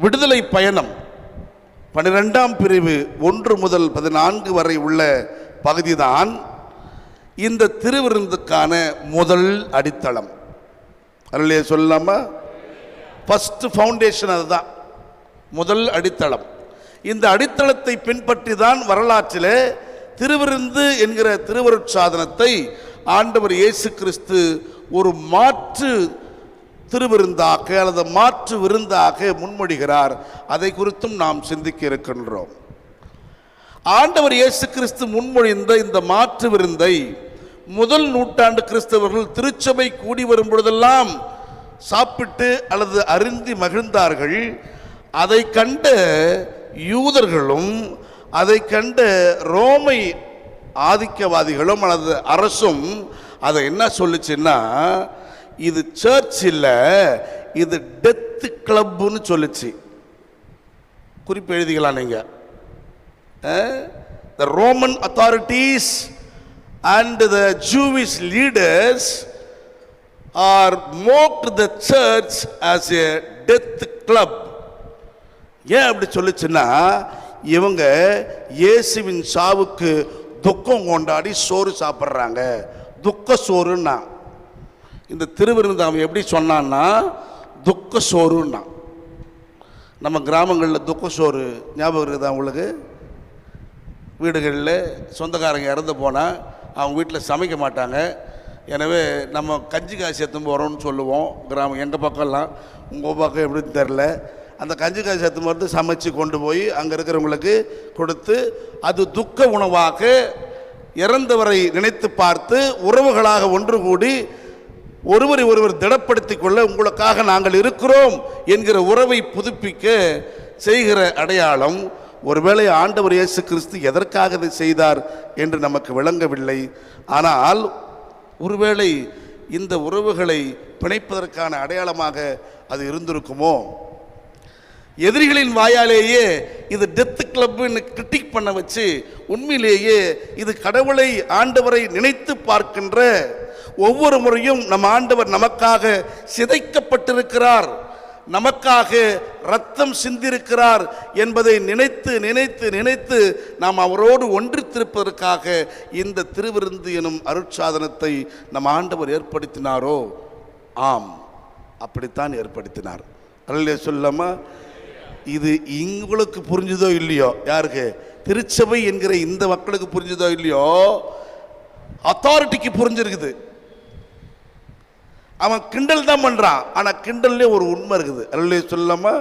விடுதலை பயணம் 12ஆம் பிரிவு 1 முதல் 14 வரை உள்ள பகுதிதான் இந்த திருவிருந்துக்கான முதல் அடித்தளம். அல்லையே சொல்லலாமா? ஃபர்ஸ்ட் ஃபவுண்டேஷன் அதுதான், முதல் அடித்தளம். இந்த அடித்தளத்தை பின்பற்றி தான் வரலாற்றிலே திருவிருந்து என்கிற திருவருட்சாதனத்தை ஆண்டவர் இயேசு கிறிஸ்து ஒரு மாற்று திருவிருந்தாக அல்லது மாற்று விருந்தாக முன்மொழிகிறார். அதை குறித்தும் நாம் சிந்திக்க இருக்கின்றோம். ஆண்டவர் இயேசு கிறிஸ்து முன்மொழிந்த இந்த மாற்று விருந்தை முதல் நூற்றாண்டு கிறிஸ்தவர்கள் திருச்சபை கூடி வரும் பொழுதெல்லாம் சாப்பிட்டு அல்லது அருந்தி மகிழ்ந்தார்கள். அதை கண்ட யூதர்களும் அதை கண்ட ரோமை ஆதிக்கவாதிகளும் அல்லது அரசும் அதை என்ன சொல்லுச்சுன்னா, இது சர்ச் இல்லை, இது டெத் கிளப்னு சொல்லுச்சு. குறிப்பு எழுதிக்கலாம் நீங்க. The Roman authorities and the Jewish leaders are mocked the church as a death club. ஏன் அப்படி சொல்லுச்சுன்னா, இவங்க இயேசுவின் சாவுக்கு துக்கம் கொண்டாடி சோறு சாப்பிட்றாங்க, துக்க சோறுன்னா. இந்த திருவிருந்து அவன் எப்படி சொன்னான்னா, துக்க சோறுன்னா. நம்ம கிராமங்களில் துக்க சோறு ஞாபகம் இருக்குதா உங்களுக்கு? வீடுகளில் சொந்தக்காரங்க இறந்து போனால் அவங்க வீட்டில் சமைக்க மாட்டாங்க. எனவே நம்ம கஞ்சி காசு எடுத்துன்னு போகிறோம்னு சொல்லுவோம் கிராமம். எங்கள் பக்கம்லாம், உங்கள் பக்கம் எப்படின்னு தெரில. அந்த கஞ்சி காசு எடுத்து வந்து சமைச்சு கொண்டு போய் அங்கே இருக்கிறவங்களுக்கு கொடுத்து, அது துக்க உணவாக இறந்தவரை நினைத்து பார்த்து உறவுகளாக ஒன்று கூடி ஒருவரை ஒருவர் திடப்படுத்திக் கொள்ள, உங்களுக்காக நாங்கள் இருக்கிறோம் என்கிற உறவை புதுப்பிக்க செய்கிற அடையாளம். ஒருவேளை ஆண்டவர் இயேசு கிறிஸ்து எதற்காக இதை செய்தார் என்று நமக்கு விளங்கவில்லை. ஆனால் ஒருவேளை இந்த உறவுகளை பிணைப்பதற்கான அடையாளமாக அது இருந்திருக்குமோ? எதிரிகளின் வாயாலேயே இது டெத் கிளப்னு கிரிட்டிக் பண்ண வச்சு, உண்மையிலேயே இது கடவுளை ஆண்டவரை நினைத்து பார்க்கின்ற ஒவ்வொரு முறையும் நம் ஆண்டவர் நமக்காக சிதைக்கப்பட்டிருக்கிறார், நமக்காக இரத்தம் சிந்திருக்கிறார் என்பதை நினைத்து நினைத்து நினைத்து நாம் அவரோடு ஒன்றித்திருப்பதற்காக இந்த திருவிருந்து எனும் அருட்சாதனத்தை நம் ஆண்டவர் ஏற்படுத்தினாரோ? ஆம், அப்படித்தான் ஏற்படுத்தினார். அல்லேலூயா சொல்லாமா? இது உங்களுக்கு புரிஞ்சுதோ இல்லையோ, யாருக்கு? திருச்சபை என்கிற இந்த மக்களுக்கு புரிஞ்சுதோ இல்லையோ, அத்தாரிட்டிக்கு புரிஞ்சிருக்குது. அவன் கிண்டல் தான் பண்றான், ஆனா கிண்டல்லே ஒரு உண்மை இருக்குது. அல்லேலூயா சொல்லாமா?